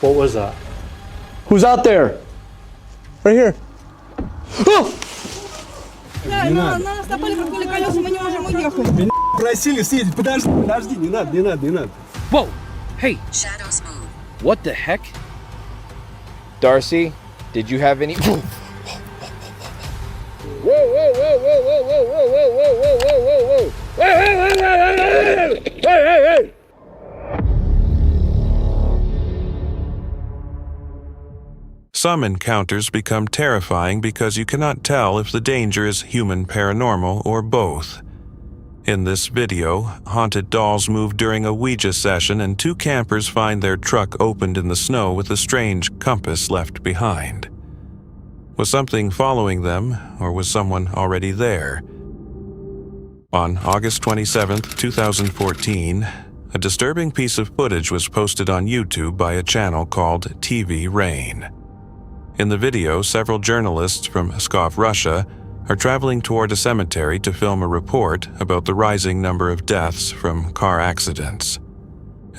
What was that? Who's out there? Right here. Oh! Да, нас напали, проткнули колеса, мы не можем уехать. Меня просили съездить. Подожди, не надо. Whoa! Hey! Shadows move. What the heck? Darcy, did you have any... Whoa! Some encounters become terrifying because you cannot tell if the danger is human paranormal or both. In this video, haunted dolls move during a Ouija session and two campers find their truck opened in the snow with a strange compass left behind. Was something following them, or was someone already there? On August 27, 2014, a disturbing piece of footage was posted on YouTube by a channel called TV Rain. In the video, several journalists from Pskov, Russia, are traveling toward a cemetery to film a report about the rising number of deaths from car accidents.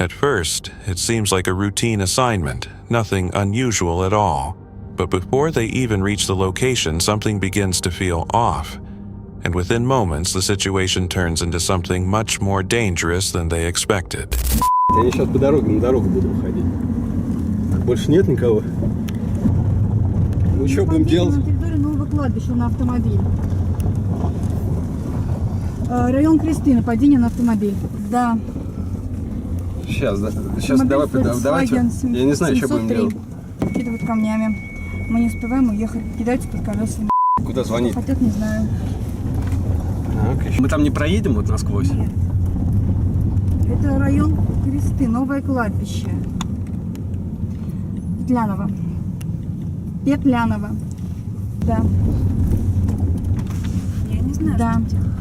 At first, it seems like a routine assignment, nothing unusual at all. But before they even reach the location, something begins to feel off. And within moments, the situation turns into something much more dangerous than they expected. Я сейчас по дороге, на дорогу буду уходить. Больше нет никого? Ну что будем делать? На территории нового кладбища на автомобиль. Район Кресты, нападение на автомобиль. Да. Сейчас давайте. Я не знаю, что будем делать. Кидывают камнями. Мы не успеваем уехать. Кидаются под колесами. Куда звонить? Хотят, не знаю. Мы там не проедем вот насквозь? Нет. Это район Кресты, новое кладбище. Петляново. Да. Я не знаю, Да. что делать.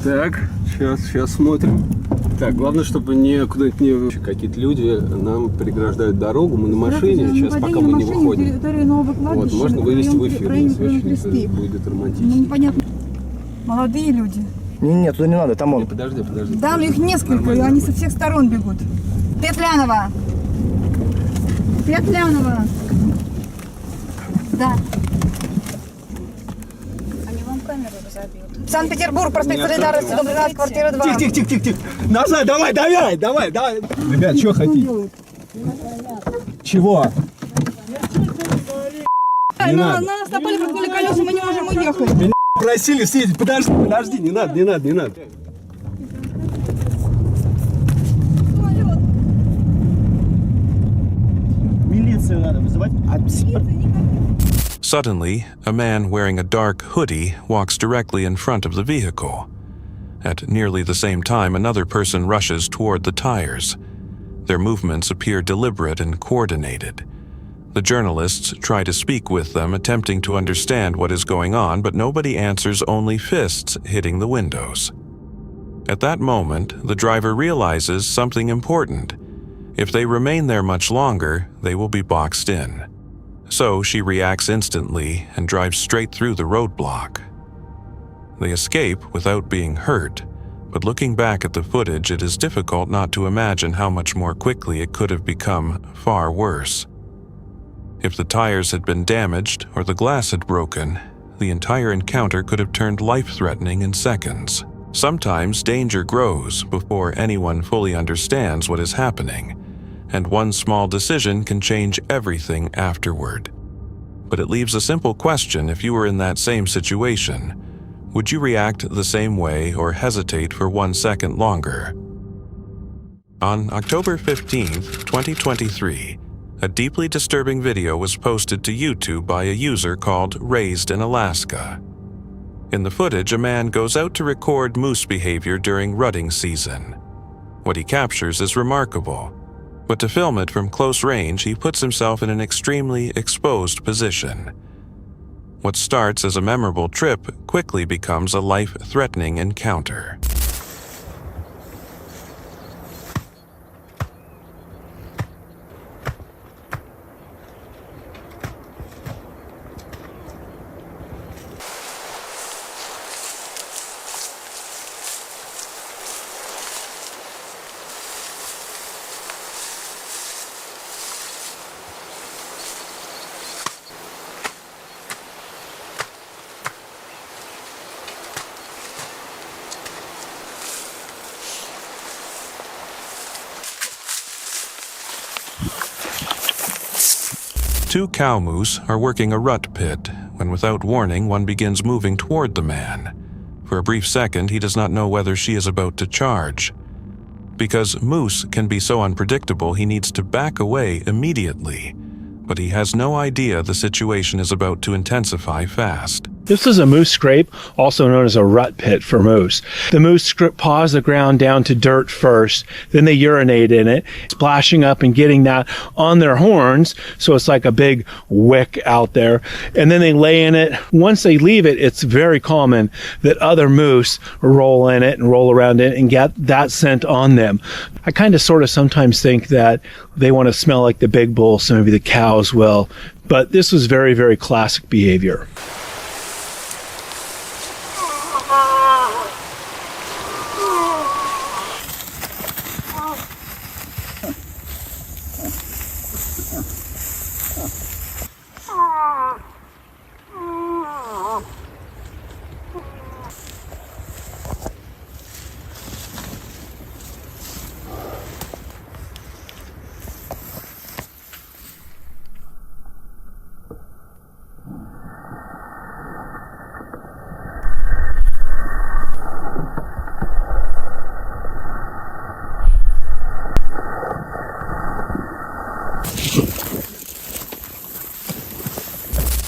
Так, сейчас смотрим. Так, главное, чтобы куда-нибудь не... Какие-то люди нам преграждают дорогу, мы на машине, сейчас пока мы не выходим. Территория нового кладбища. Вот, можно вывести в эфир, район это Кресты. будет Ну, романтично. непонятно. Молодые люди. Нет, туда не надо, там он. Подожди. Да, но их несколько, и они со всех сторон бегут. Петлянова! Да. Они вам камеру разобьют. Санкт-Петербург, проспект Солидарности, дом 12, квартира 2. Тихо. Назад, давай. Ребят, что хотите? Чего? Нас напали, проткнули колеса, мы не можем уехать. Меня просили съездить. Подожди, не надо. Милицию надо вызывать. Suddenly, a man wearing a dark hoodie walks directly in front of the vehicle. At nearly the same time, another person rushes toward the tires. Their movements appear deliberate and coordinated. The journalists try to speak with them, attempting to understand what is going on, but nobody answers, only fists hitting the windows. At that moment, the driver realizes something important. If they remain there much longer, they will be boxed in. So she reacts instantly and drives straight through the roadblock. They escape without being hurt, but looking back at the footage, it is difficult not to imagine how much more quickly it could have become far worse. If the tires had been damaged or the glass had broken, the entire encounter could have turned life-threatening in seconds. Sometimes danger grows before anyone fully understands what is happening, and one small decision can change everything afterward. But it leaves a simple question: if you were in that same situation, would you react the same way or hesitate for 1 second longer? On October 15th, 2023, a deeply disturbing video was posted to YouTube by a user called Raised in Alaska. In the footage, a man goes out to record moose behavior during rutting season. What he captures is remarkable, but to film it from close range, he puts himself in an extremely exposed position. What starts as a memorable trip quickly becomes a life-threatening encounter. Two cow moose are working a rut pit when, without warning, one begins moving toward the man. For a brief second, he does not know whether she is about to charge. Because moose can be so unpredictable, he needs to back away immediately. But he has no idea the situation is about to intensify fast. This is a moose scrape, also known as a rut pit for moose. The moose paws the ground down to dirt first, then they urinate in it, splashing up and getting that on their horns, so it's like a big wick out there. And then they lay in it. Once they leave it, it's very common that other moose roll in it and roll around in it and get that scent on them. I kind of sort of sometimes think that they want to smell like the big bull, so maybe the cows will. But this was very, very classic behavior.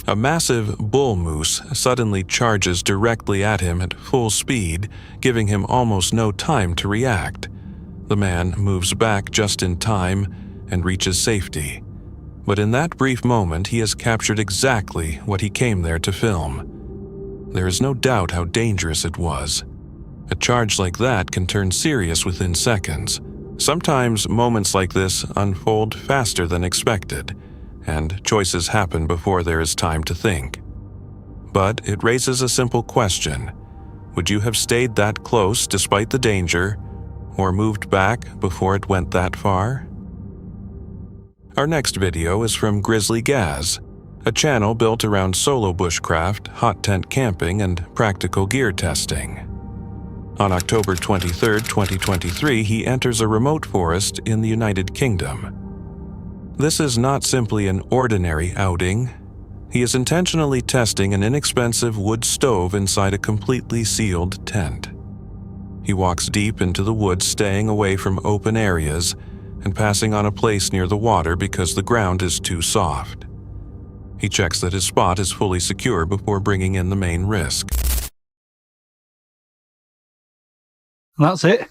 A massive bull moose suddenly charges directly at him at full speed, giving him almost no time to react. The man moves back just in time and reaches safety. But in that brief moment, he has captured exactly what he came there to film. There is no doubt how dangerous it was. A charge like that can turn serious within seconds. Sometimes moments like this unfold faster than expected, and choices happen before there is time to think. But it raises a simple question. Would you have stayed that close despite the danger, or moved back before it went that far? Our next video is from Grizzly Gaz, a channel built around solo bushcraft, hot tent camping, and practical gear testing. On October 23, 2023, he enters a remote forest in the United Kingdom. This is not simply an ordinary outing. He is intentionally testing an inexpensive wood stove inside a completely sealed tent. He walks deep into the woods, staying away from open areas and passing on a place near the water because the ground is too soft. He checks that his spot is fully secure before bringing in the main risk. That's it.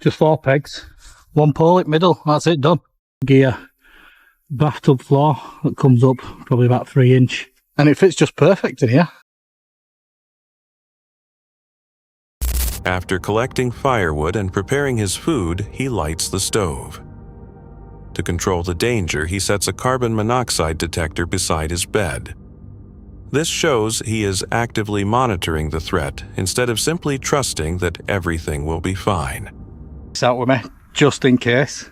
Just 4 pegs. 1 pole in middle. That's it, done. Gear. Bathtub floor that comes up probably about 3 inch. And it fits just perfect in here. After collecting firewood and preparing his food, he lights the stove. To control the danger, he sets a carbon monoxide detector beside his bed. This shows he is actively monitoring the threat instead of simply trusting that everything will be fine. It's out with me, just in case.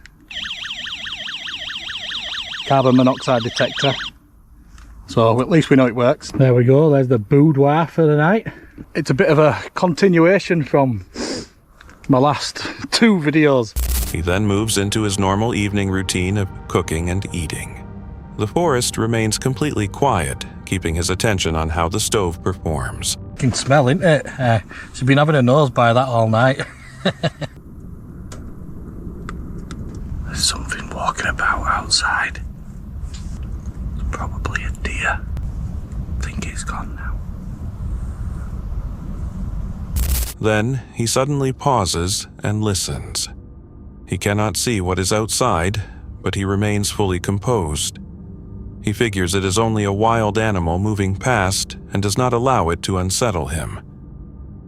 Carbon monoxide detector. So at least we know it works. There we go, there's the boudoir for the night. It's a bit of a continuation from my last 2 videos. He then moves into his normal evening routine of cooking and eating. The forest remains completely quiet, keeping his attention on how the stove performs. You can smell, isn't it? She's been having a nose by that all night. There's something walking about outside. It's probably a deer. I think it's gone now. Then he suddenly pauses and listens. He cannot see what is outside, but he remains fully composed. He figures it is only a wild animal moving past and does not allow it to unsettle him.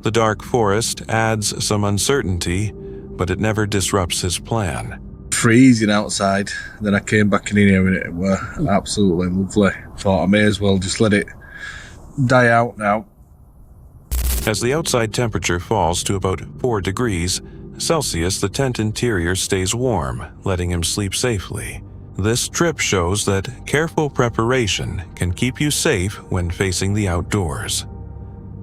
The dark forest adds some uncertainty, but it never disrupts his plan. Freezing outside, then I came back in here and it were absolutely lovely. Thought I may as well just let it die out now. As the outside temperature falls to about 4 degrees Celsius, the tent interior stays warm, letting him sleep safely. This trip shows that careful preparation can keep you safe when facing the outdoors.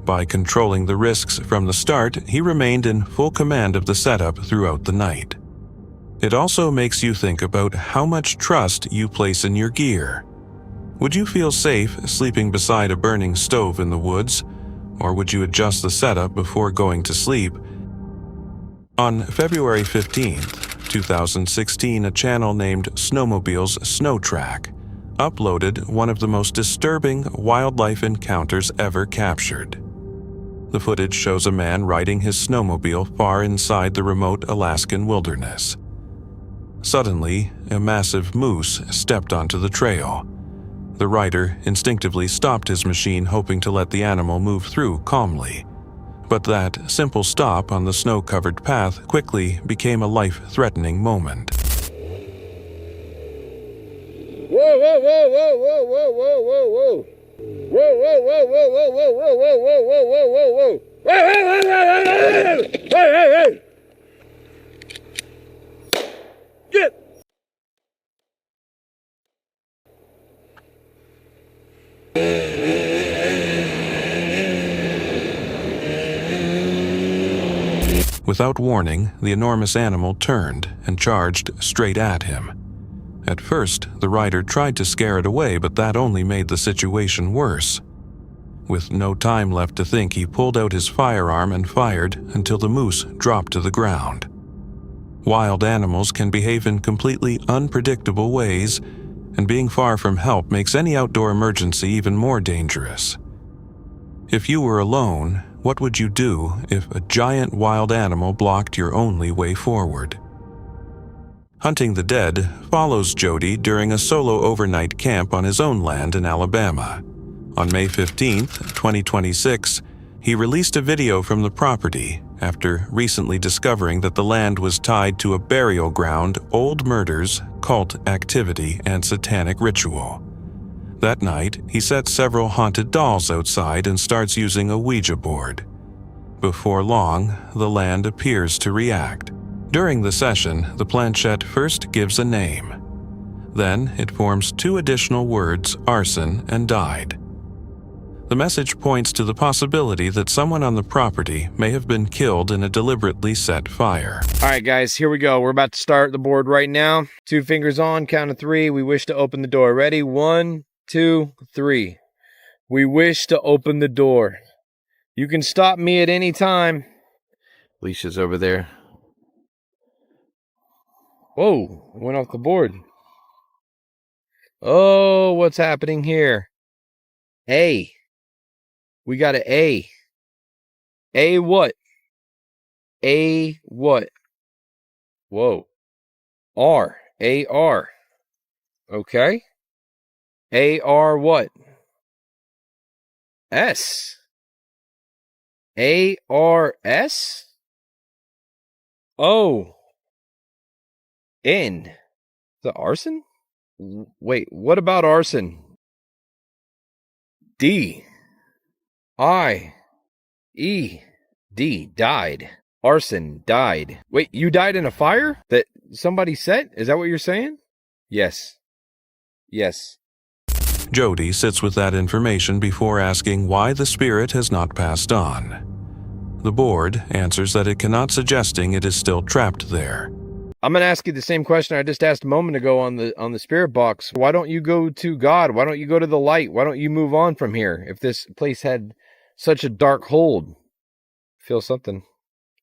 By controlling the risks from the start, he remained in full command of the setup throughout the night. It also makes you think about how much trust you place in your gear. Would you feel safe sleeping beside a burning stove in the woods, or would you adjust the setup before going to sleep? On February 15th, 2016, a channel named Snowmobile's Snow Track uploaded one of the most disturbing wildlife encounters ever captured. The footage shows a man riding his snowmobile far inside the remote Alaskan wilderness. Suddenly, a massive moose stepped onto the trail. The rider instinctively stopped his machine, hoping to let the animal move through calmly. But that simple stop on the snow-covered path quickly became a life-threatening moment. Whoa, whoa, whoa, whoa, whoa, whoa, whoa, whoa, whoa. Whoa, whoa, whoa, whoa, whoa, whoa, whoa, whoa, whoa, whoa, whoa, whoa, whoa. Hey, hey, hey. Get. Without warning, the enormous animal turned and charged straight at him. At first, the rider tried to scare it away, but that only made the situation worse. With no time left to think, he pulled out his firearm and fired until the moose dropped to the ground. Wild animals can behave in completely unpredictable ways, and being far from help makes any outdoor emergency even more dangerous. If you were alone, what would you do if a giant wild animal blocked your only way forward? Hunting the Dead follows Jody during a solo overnight camp on his own land in Alabama. On May 15, 2026, he released a video from the property after recently discovering that the land was tied to a burial ground, old murders, cult activity, and satanic ritual. That night, he sets several haunted dolls outside and starts using a Ouija board. Before long, the land appears to react. During the session, the planchette first gives a name. Then it forms two additional words, arson and died. The message points to the possibility that someone on the property may have been killed in a deliberately set fire. All right, guys, here we go. We're about to start the board right now. 2 fingers on, count of 3. We wish to open the door. Ready? 1, 2, 3. We wish to open the door. You can stop me at any time. Alicia's over there. Whoa, went off the board. Oh, what's happening here? A. We got an A. A what? A what? Whoa. R. A-R. Okay. A-R what? S. A-R-S? O. N. The arson? Wait, what about arson? D. I. E. D. Died. Arson. Died. Wait, you died in a fire that somebody set? Is that what you're saying? Yes. Yes. Jody sits with that information before asking why the spirit has not passed on. The board answers that it cannot, suggesting it is still trapped there. I'm going to ask you the same question I just asked a moment ago on the spirit box. Why don't you go to God? Why don't you go to the light? Why don't you move on from here if this place had such a dark hold? Feel something.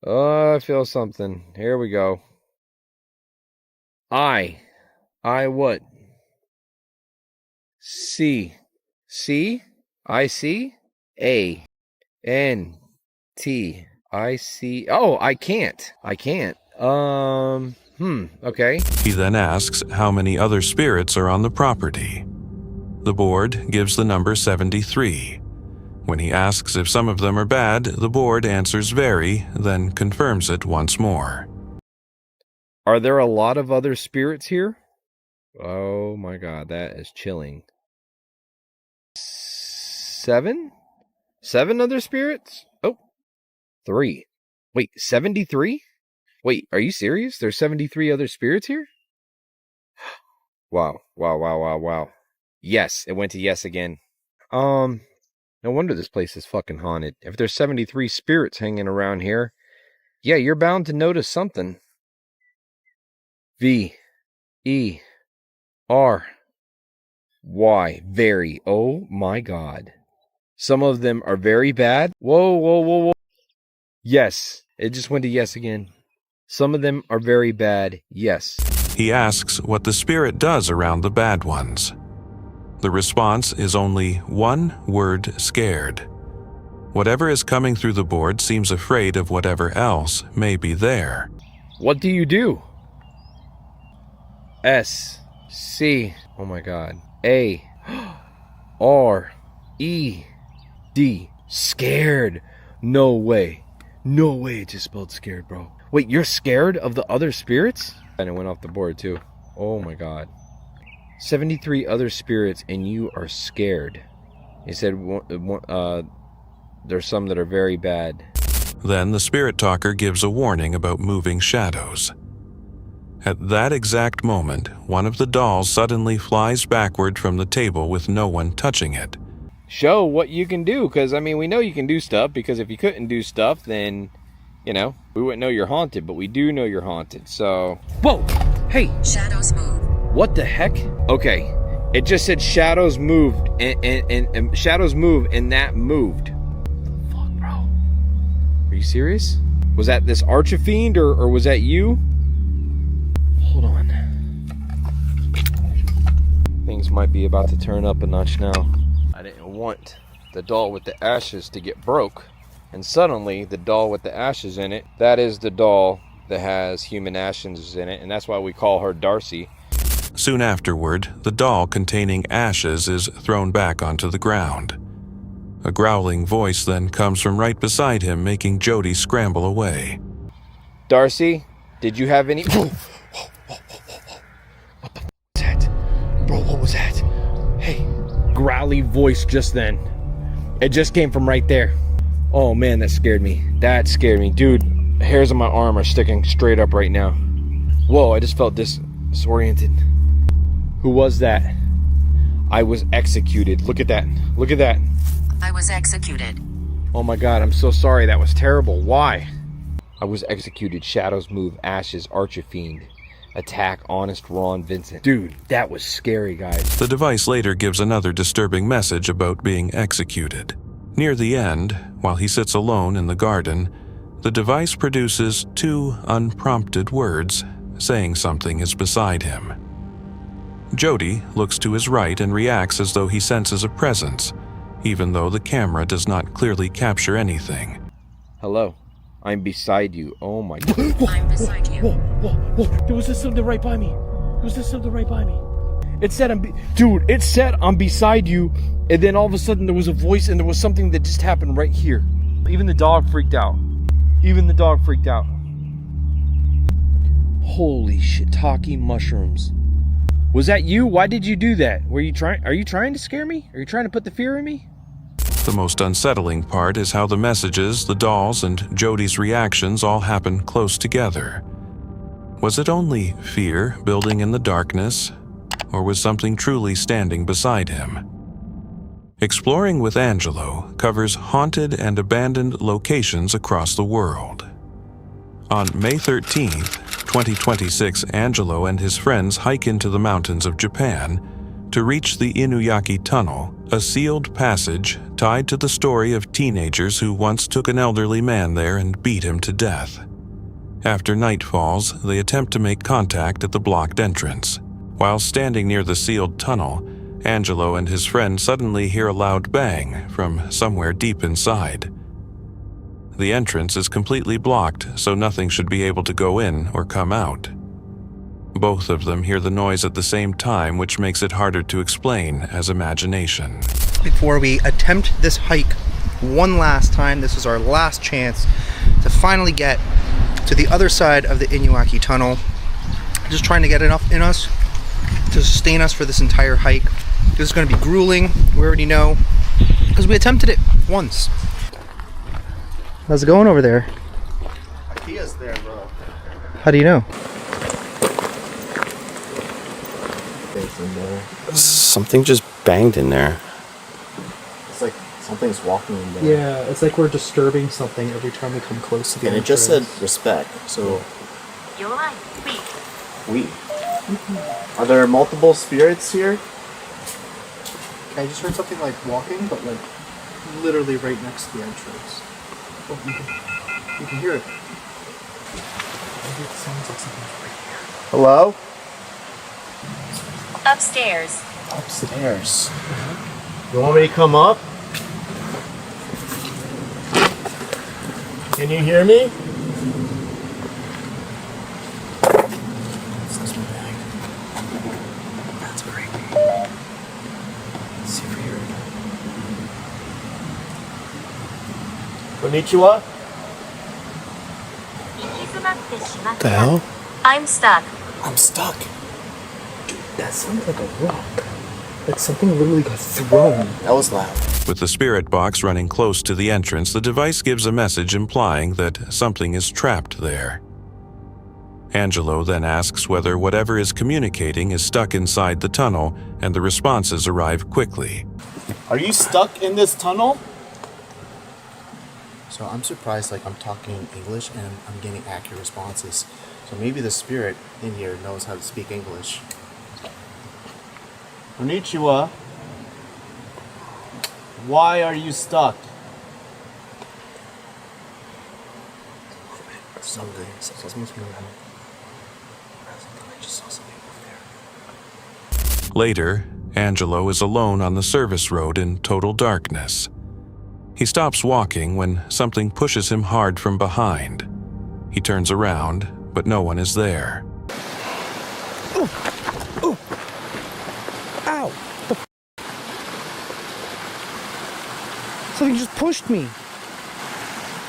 Oh, I feel something. Here we go. I what? C. C? I see? A. N. T. I see. Oh, I can't. Okay. He then asks how many other spirits are on the property. The board gives the number 73. When he asks if some of them are bad, the board answers very, then confirms it once more. Are there a lot of other spirits here? Oh my God, that is chilling. 7? 7 other spirits? Oh, 3. Wait, 73? Wait, are you serious? There's 73 other spirits here? Wow. Yes, it went to yes again. No wonder this place is fucking haunted. If there's 73 spirits hanging around here, yeah, you're bound to notice something. V. E. R. Why? Very. Oh my God. Some of them are very bad. Whoa, whoa, whoa, whoa. Yes. It just went to yes again. Some of them are very bad. Yes. He asks what the spirit does around the bad ones. The response is only one word: scared. Whatever is coming through the board seems afraid of whatever else may be there. What do you do? S, C, oh my God, A, R, E, D, scared. No way. No way it just spelled scared, bro. Wait, you're scared of the other spirits? And it went off the board too. Oh my God. 73 other spirits and you are scared. He said there's some that are very bad. Then the spirit talker gives a warning about moving shadows. At that exact moment, one of the dolls suddenly flies backward from the table with no one touching it. Show what you can do, because, I mean, we know you can do stuff, because if you couldn't do stuff, then, you know, we wouldn't know you're haunted, but we do know you're haunted, so... Whoa! Hey! Shadows move. What the heck? Okay, it just said shadows moved, and shadows move, and that moved. Fuck, bro. Are you serious? Was that this Archifiend, or was that you? Hold on. Things might be about to turn up a notch now. I didn't want the doll with the ashes to get broke. And suddenly, the doll with the ashes in it, that is the doll that has human ashes in it. And that's why we call her Darcy. Soon afterward, the doll containing ashes is thrown back onto the ground. A growling voice then comes from right beside him, making Jody scramble away. Darcy, did you have any... Bro, what was that? Hey, growly voice just then. It just came from right there. Oh man, that scared me. That scared me. Dude, hairs on my arm are sticking straight up right now. Whoa, I just felt disoriented. Who was that? I was executed. Look at that. Look at that. I was executed. Oh my God, I'm so sorry. That was terrible. Why? I was executed. Shadows move. Ashes. Archifiend. Attack honest Ron Vincent. Dude, that was scary, guys. The device later gives another disturbing message about being executed. Near the end, while he sits alone in the garden, the device produces two unprompted words, saying something is beside him. Jody looks to his right and reacts as though he senses a presence, even though the camera does not clearly capture anything. Hello. I'm beside you. Oh my God. I'm beside you. Whoa. There was just something right by me. It said Dude, it said I'm beside you. And then all of a sudden there was a voice and there was something that just happened right here. Even the dog freaked out. Holy shiitake mushrooms. Was that you? Why did you do that? Are you trying to scare me? Are you trying to put the fear in me? The most unsettling part is how the messages, the dolls, and Jody's reactions all happen close together. Was it only fear building in the darkness, or was something truly standing beside him? Exploring with Angelo covers haunted and abandoned locations across the world. On May 13th, 2026, Angelo and his friends hike into the mountains of Japan to reach the Inuyaki Tunnel, a sealed passage tied to the story of teenagers who once took an elderly man there and beat him to death. After night falls, they attempt to make contact at the blocked entrance. While standing near the sealed tunnel, Angelo and his friend suddenly hear a loud bang from somewhere deep inside. The entrance is completely blocked, so nothing should be able to go in or come out. Both of them hear the noise at the same time, which makes it harder to explain as imagination. Before we attempt this hike one last time, this is our last chance to finally get to the other side of the Inuyaki Tunnel. Just trying to get enough in us to sustain us for this entire hike. This is going to be grueling, we already know, because we attempted it once. How's it going over there? Ikea's there, bro. How do you know? Something just banged in there. It's like something's walking in there. Yeah, it's like we're disturbing something every time we come close to the And it just said respect, so... We. Are there multiple spirits here? I just heard something like walking, but like literally right next to the entrance. Oh, you can hear it. Maybe it sounds like something's right here. Hello? Upstairs. Upstairs. You want me to come up? Can you hear me? That's my bag. That's creepy. Let's see over here. Konnichiwa? What the hell? I'm stuck. I'm stuck. Dude, that sounded like a rock. Like something literally got thrown. That was loud. With the spirit box running close to the entrance, the device gives a message implying that something is trapped there. Angelo then asks whether whatever is communicating is stuck inside the tunnel, and the responses arrive quickly. Are you stuck in this tunnel? So I'm surprised, like I'm talking English and I'm getting accurate responses. So maybe the spirit in here knows how to speak English. Konnichiwa. Why are you stuck? Something. I just saw something over there. Later, Angelo is alone on the service road in total darkness. He stops walking when something pushes him hard from behind. He turns around, but no one is there. Ow! Something just pushed me.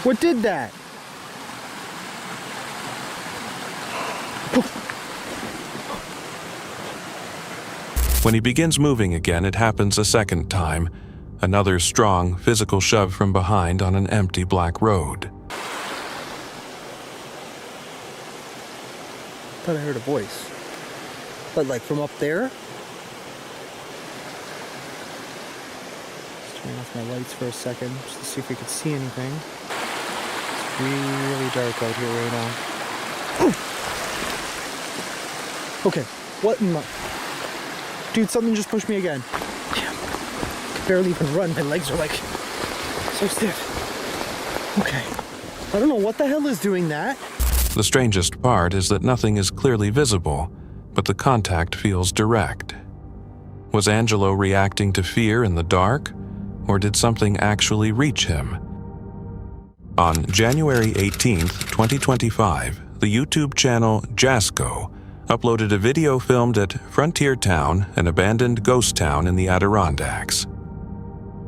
What did that? When he begins moving again, it happens a second time. Another strong physical shove from behind on an empty black road. I thought I heard a voice. But like from up there? Let's turn off my lights for a second just to see if we could see anything. It's really dark out here right now. Okay, what in the... Dude, something just pushed me again. Damn. I can barely even run. My legs are like so stiff. Okay. I don't know what the hell is doing that. The strangest part is that nothing is clearly visible, but the contact feels direct. Was Angelo reacting to fear in the dark, or did something actually reach him? On January 18th, 2025, the YouTube channel Jasco uploaded a video filmed at Frontier Town, an abandoned ghost town in the Adirondacks.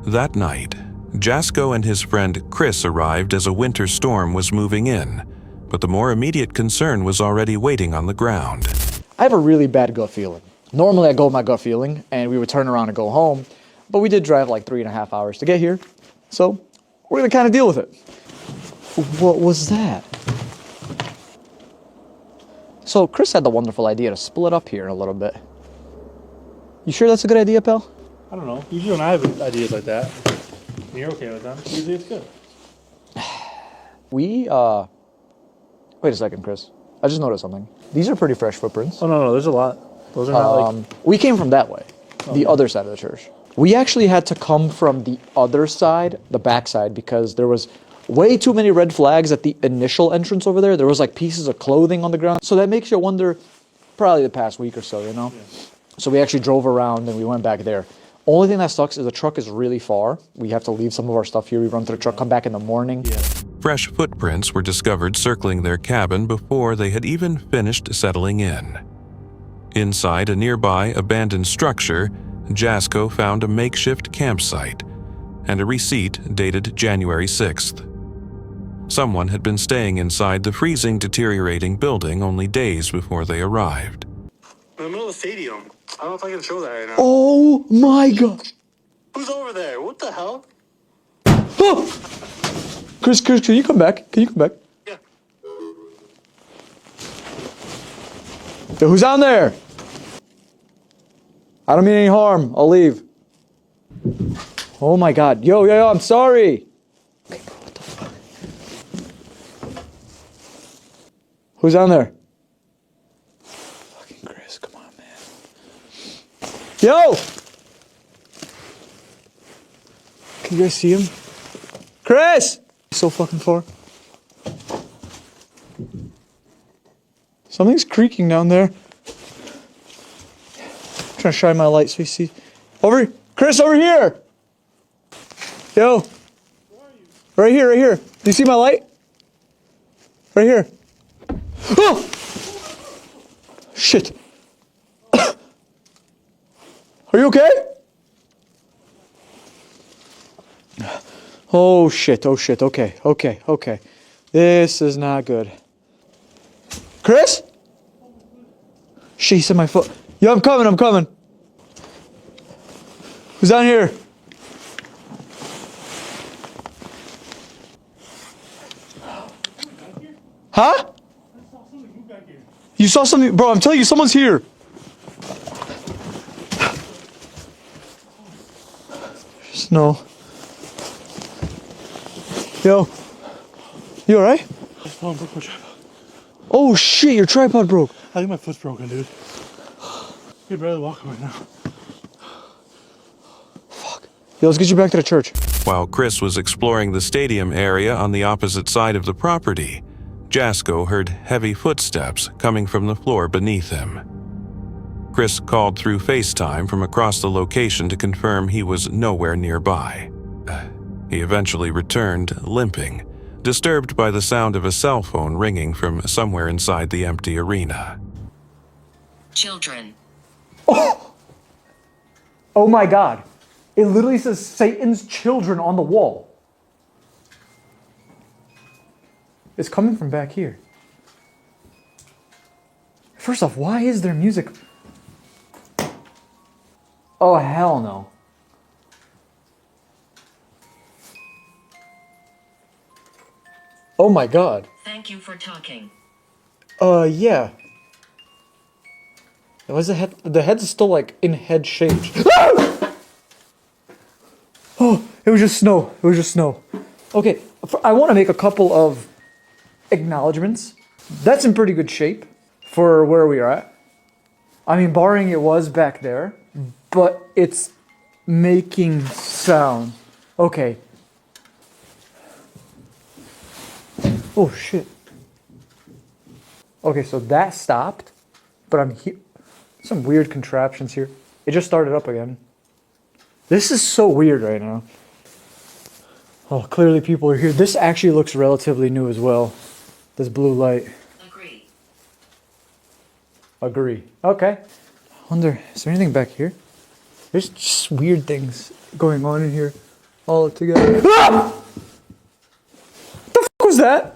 That night, Jasco and his friend Chris arrived as a winter storm was moving in, but the more immediate concern was already waiting on the ground. I have a really bad gut feeling. Normally I go with my gut feeling and we would turn around and go home, but we did drive like 3.5 hours to get here, so we're gonna kind of deal with it. What was that? So Chris had the wonderful idea to split up here a little bit. You sure that's a good idea, pal? I don't know. Usually when I have ideas like that, and you're okay with them, usually it's good. Wait a second, Chris. I just noticed something. These are pretty fresh footprints. Oh, no, there's a lot. Those are not like... We came from that way, the other side of the church. We actually had to come from the other side, the back side, because there was way too many red flags at the initial entrance over there. There was like pieces of clothing on the ground. So that makes you wonder, probably the past week or so, you know? Yeah. So we actually drove around and we went back there. Only thing that sucks is the truck is really far. We have to leave some of our stuff here. We run to the truck, come back in the morning. Yeah. Fresh footprints were discovered circling their cabin before they had even finished settling in. Inside a nearby abandoned structure, Jasco found a makeshift campsite and a receipt dated January 6th. Someone had been staying inside the freezing, deteriorating building only days before they arrived. In the middle of the stadium. I don't know if I can show that right now. Oh my God. Who's over there? What the hell? Oh! Chris, can you come back? Can you come back? Yeah. Yo, who's down there? I don't mean any harm. I'll leave. Oh my God. Yo, I'm sorry. Okay, bro, what the fuck? Who's down there? Fucking Chris, come on, man. Yo! You guys see him? Chris! He's so fucking far. Something's creaking down there. I'm trying to shine my light so he sees. Over, Chris, over here! Yo. Where are you? Right here, right here. Do you see my light? Right here. Oh! Shit. Are you okay? Oh shit, oh shit, okay, okay, okay. This is not good. Chris? She's in my foot. Yo, I'm coming. Who's down here? Huh? You saw something? Bro, I'm telling you, someone's here. Snow. Yo. You alright? Oh shit, your tripod broke. I think my foot's broken, dude. You're barely walking right now. Fuck. Yo, let's get you back to the church. While Chris was exploring the stadium area on the opposite side of the property, Jasko heard heavy footsteps coming from the floor beneath him. Chris called through FaceTime from across the location to confirm he was nowhere nearby. He eventually returned limping, disturbed by the sound of a cell phone ringing from somewhere inside the empty arena. Children. Oh my god. It literally says Satan's children on the wall. It's coming from back here. First off, why is there music? Oh, hell no. Oh my god. Thank you for talking. Yeah. Why's the head? The head's still like in head shape. Oh, it was just snow. It was just snow. Okay, I want to make a couple of acknowledgements. That's in pretty good shape for where we are at. I mean, barring it was back there, but it's making sound. Okay. Oh shit. Okay, so that stopped, but I'm here. Some weird contraptions here. It just started up again. This is so weird right now. Oh, clearly people are here. This actually looks relatively new as well. This blue light. Agree. Okay. I wonder, is there anything back here? There's just weird things going on in here all together. Ah! What the fuck was that?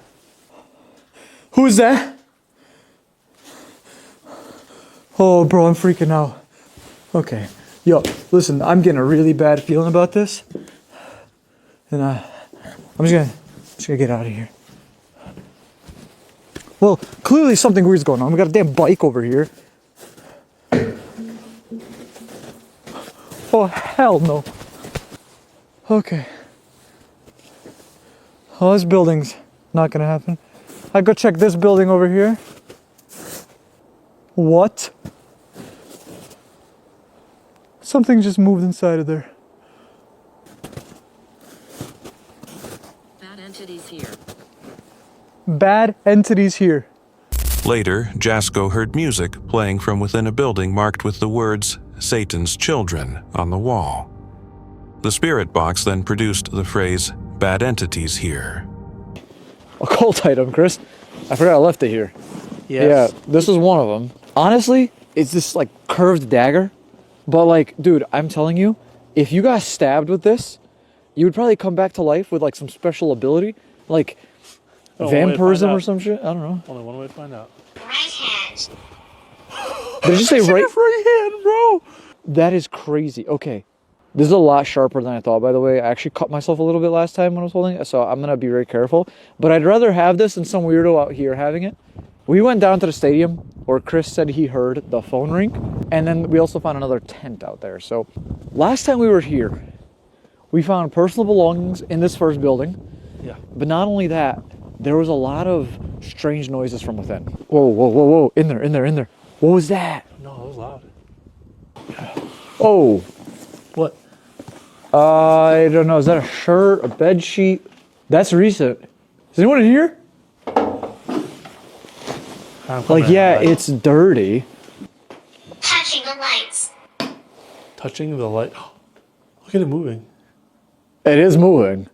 Who is that? Oh, bro, I'm freaking out. Okay. Yo, listen, I'm getting a really bad feeling about this. And I'm just gonna get out of here. Well, clearly something weird's going on. We got a damn bike over here. Oh, hell no. Okay. Oh, this building's not gonna happen. I go check this building over here. What? Something just moved inside of there. Bad entities here. Bad entities here. Later, Jasko heard music playing from within a building marked with the words Satan's children on the wall. The spirit box then produced the phrase bad entities here. Occult item, Chris. I forgot I left it here. Yes. Yeah, this is one of them. Honestly, it's this like curved dagger. But like, dude, I'm telling you, if you got stabbed with this, you would probably come back to life with like some special ability. Like vampirism or some shit. I don't know. Only one way to find out. Right hand. Did you say right? Right hand, bro. That is crazy. Okay. This is a lot sharper than I thought, by the way. I actually cut myself a little bit last time when I was holding it, so I'm going to be very careful. But I'd rather have this than some weirdo out here having it. We went down to the stadium where Chris said he heard the phone ring, and then we also found another tent out there. So last time we were here, we found personal belongings in this first building. Yeah. But not only that, there was a lot of strange noises from within. Whoa, whoa, whoa, whoa. In there, in there, in there. What was that? No, it was loud. Oh. What? I don't know. Is that a shirt, a bed sheet? That's recent. Is anyone in here? Like, yeah, it's dirty. Touching the lights. Touching the light. Look at it moving. It is moving.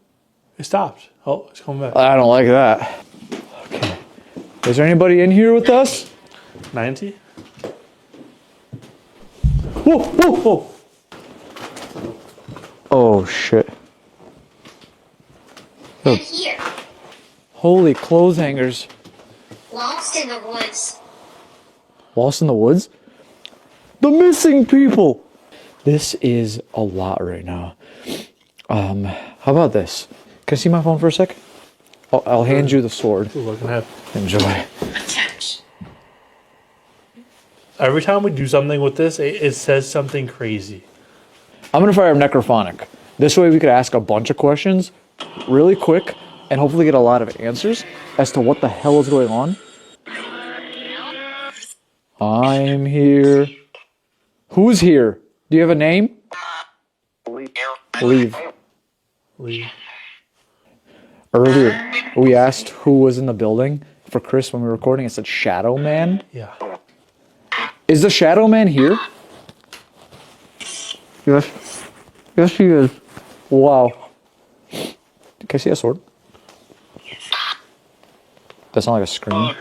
It stopped. Oh, it's coming back. I don't like that. Okay. Is there anybody in here with us? 90? Whoa, whoa, whoa. Oh, shit. And here. Holy clothes hangers. Lost in the woods. Lost in the woods? The missing people. This is a lot right now. How about this? Can I see my phone for a sec? I'll hand you the sword. Ooh, look, I have. Enjoy. Attach. Every time we do something with this, it says something crazy. I'm gonna fire up Necrophonic. This way we could ask a bunch of questions really quick and hopefully get a lot of answers as to what the hell is going on. I'm here. Who's here? Do you have a name? Leave. Leave. Earlier, we asked who was in the building for Chris when we were recording. It said Shadow Man. Yeah. Is the Shadow Man here? Yes. Yes, he is. Wow. Can I see a sword? That's not like a screen.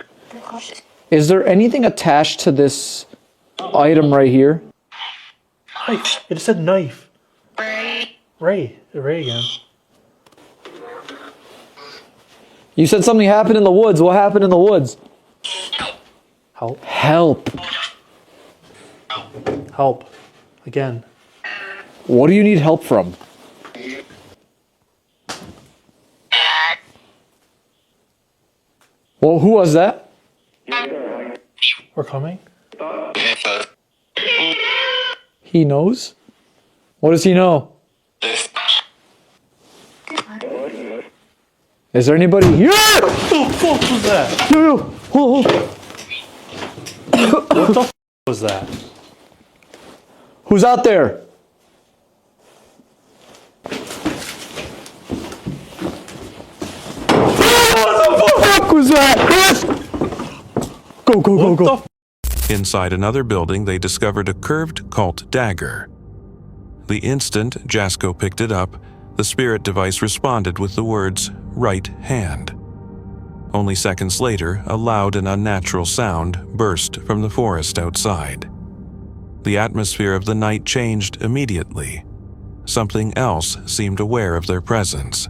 Is there anything attached to this item right here? Knife. It said knife. Ray. Ray again. You said something happened in the woods. What happened in the woods? Help. Help. Help. Again. What do you need help from? Well, who was that? We're coming. He knows? What does he know? Is there anybody here? What the fuck was that? Yo, yo. Hold. What the fuck was that? Who's out there? What the fuck was that? Chris! Go. Inside another building, they discovered a curved cult dagger. The instant Jasko picked it up, the spirit device responded with the words, "right hand." Only seconds later, a loud and unnatural sound burst from the forest outside. The atmosphere of the night changed immediately. Something else seemed aware of their presence.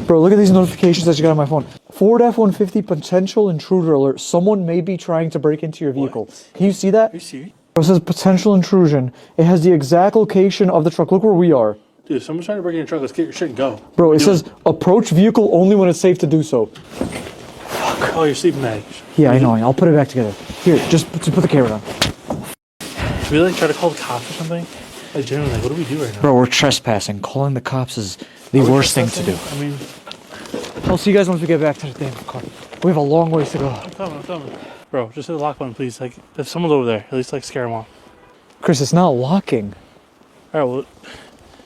Bro, look at these notifications that you got on my phone. Ford F-150 potential intruder alert. Someone may be trying to break into your vehicle. What? Can you see that? Are you serious? It says potential intrusion. It has the exact location of the truck. Look where we are. Dude, if someone's trying to break in your truck, let's get your shit and go. Bro, it says approach vehicle only when it's safe to do so. Fuck. Oh, your sleeping bag. Yeah, I know. I'll put it back together. Here, just put the camera down. Should we like try to call the cops or something? Like generally, like, what do we do right now? Bro, we're trespassing. Calling the cops is the worst thing to do. I mean, I'll see you guys once we get back to the damn car. We have a long ways to go. I'm coming. Bro, just hit the lock button, please. Like, if someone's over there, at least like scare them off. Chris, it's not locking. All right, well,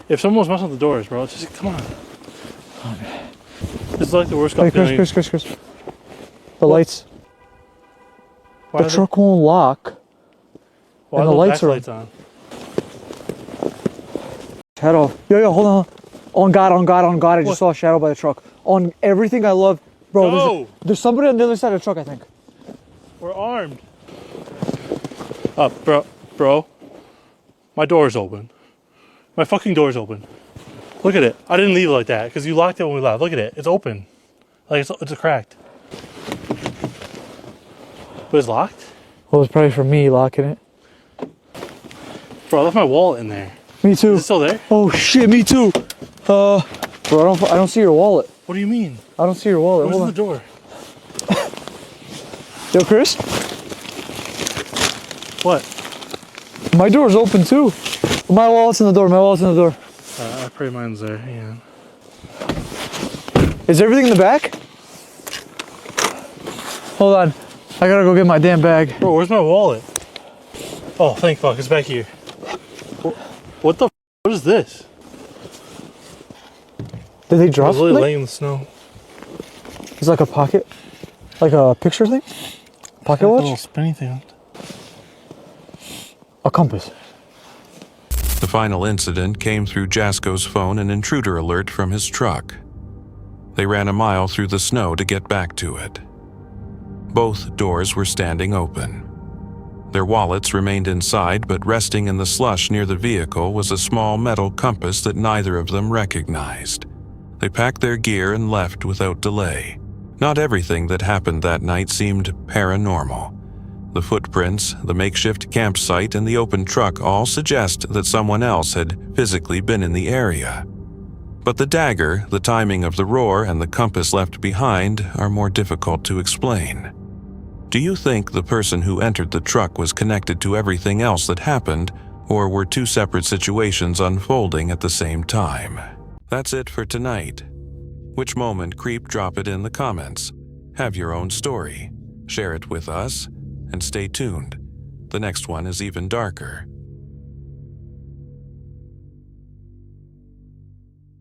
if someone was messing with the doors, bro, just come on. This is like the worst gut feeling. Chris. The lights. Why the truck won't lock. Why and the lights are on? Head off. Yo, hold on. On God, I just saw a shadow by the truck. On everything I love. Bro, there's somebody on the other side of the truck, I think. We're armed. Up, bro. My door's open. My fucking door's open. Look at it. I didn't leave it like that because you locked it when we left. Look at it. It's open. Like it's cracked. But it's locked? Well, it's probably for me locking it. Bro, I left my wallet in there. Me too. Is it still there? Oh shit, me too. Bro, I don't see your wallet. What do you mean? I don't see your wallet. Where's the door? Yo, Chris? What? My door's open too. My wallet's in the door. I pray mine's there. Yeah. Is everything in the back? Hold on. I gotta go get my damn bag. Bro, where's my wallet? Oh, thank fuck. It's back here. What the f***? What is this? Did they drop It was literally something? laying in the snow. It's like a pocket, like a picture thing? Pocket A watch? little spinny thing. A compass. The final incident came through Jasko's phone an intruder alert from his truck. They ran a mile through the snow to get back to it. Both doors were standing open. Their wallets remained inside, but resting in the slush near the vehicle was a small metal compass that neither of them recognized. They packed their gear and left without delay. Not everything that happened that night seemed paranormal. The footprints, the makeshift campsite, and the open truck all suggest that someone else had physically been in the area. But the dagger, the timing of the roar, and the compass left behind are more difficult to explain. Do you think the person who entered the truck was connected to everything else that happened, or were two separate situations unfolding at the same time? That's it for tonight. Which moment creep? Drop it in the comments. Have your own story. Share it with us, and stay tuned. The next one is even darker.